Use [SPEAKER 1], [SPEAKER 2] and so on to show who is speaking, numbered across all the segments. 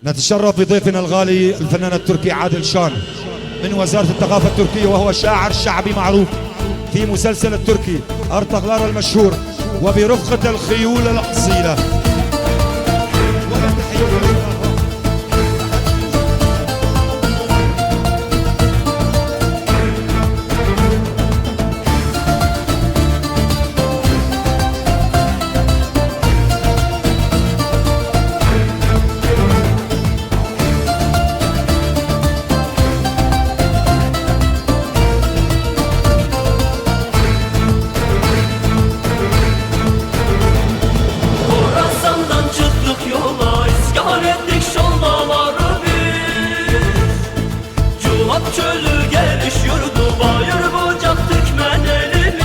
[SPEAKER 1] نتشرف بضيفنا الغالي الفنان التركي عادل شان من وزارة الثقافة التركية، وهو شاعر شعبي معروف في مسلسل التركي أرطغرل المشهور وبرفقة الخيول الأصيلة.
[SPEAKER 2] Çölü geliş yurdu bayır bucak Türkmen elimiz.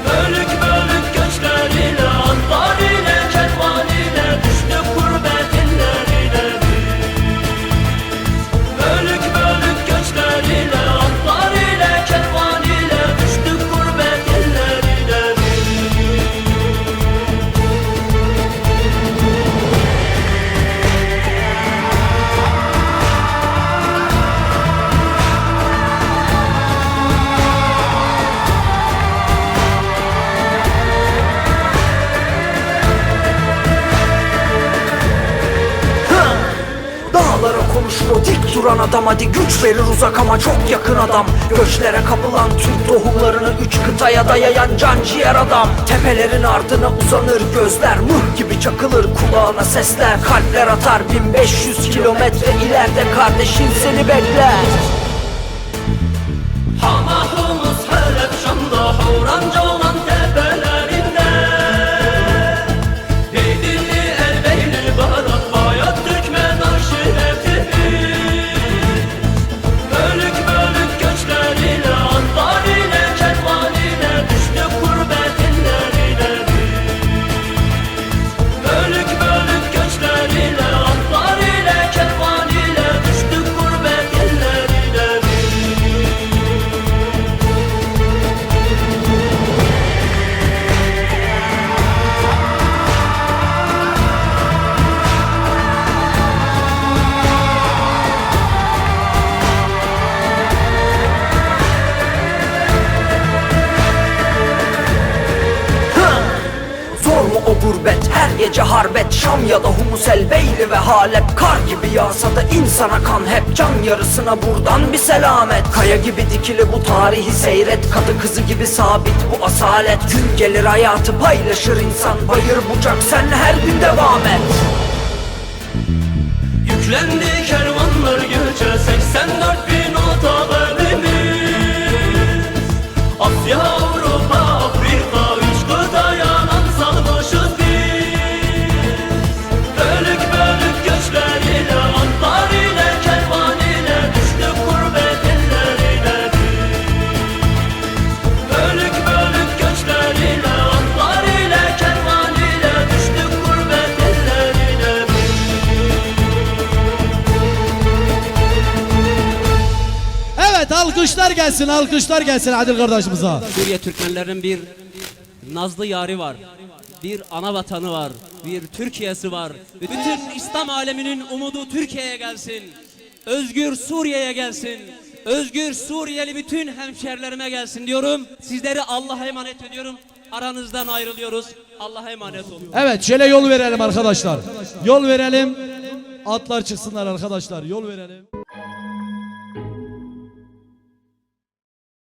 [SPEAKER 2] Bölük bölük göçler ile anlar ile kervan ile düştük gurbet illerine biz. Bölük bölük göçler ile anlar ile kervan ile düştük gurbet illerine biz.
[SPEAKER 3] Dağlara konuşur o dik duran adam, hadi güç verir uzak ama çok yakın adam. Göçlere kapılan Türk tohumlarını üç kıtaya dayayan can ciğer adam. Tepelerin ardına uzanır gözler, mıh gibi çakılır kulağına sesler. Kalpler atar 1500 kilometre ileride kardeşin seni bekler.
[SPEAKER 2] Hamahımız Halep Şam'da Havranca olan tepelerinde, Beydilli Erbeyli Baharat Bayat Türkmen aşiretimiz. Bölük bölük göçler ile anlar ile kervan ile düştük gurbet illerine biz. Bölük bölük göçler ile anlar ile kervan ile düştük gurbet illerine biz.
[SPEAKER 3] Zor mu o gurbet, her gece harbet, Şam ya da Humus Elbeyli ve Halep. Kar gibi yağsa da insana kan hep, can yarısına buradan bir selamet. Kaya gibi dikili bu tarihi seyret, kadı kızı gibi sabit bu asalet. Gün gelir hayatı paylaşır insan, bayır bucak sen her gün devam et.
[SPEAKER 2] Yüklendi kervanlar göçe 84 bin otobelimiz. Asya, Avrupa, Afrika üç kıtaya nam salmışız biz. Bölük bölük göçler ile anlar ile kervan ile düştük gurbet illerine biz. Bölük bölük göçler ile anlar ile kervan ile düştük gurbet illerine biz.
[SPEAKER 4] Evet, alkışlar gelsin Adil kardeşimize.
[SPEAKER 5] Suriye Türkmenlerinin bir nazlı yari var. Bir ana vatanı var. Bir Türkiye'si var. Bütün İslam aleminin umudu Türkiye'ye gelsin. Özgür Suriye'ye gelsin. Özgür Suriyeli bütün hemşerilerime gelsin diyorum. Sizleri Allah'a emanet ediyorum. Aranızdan ayrılıyoruz. Allah'a emanet olun.
[SPEAKER 4] Evet, şöyle yol verelim arkadaşlar. Yol verelim. Atlar çıksınlar arkadaşlar. Yol verelim.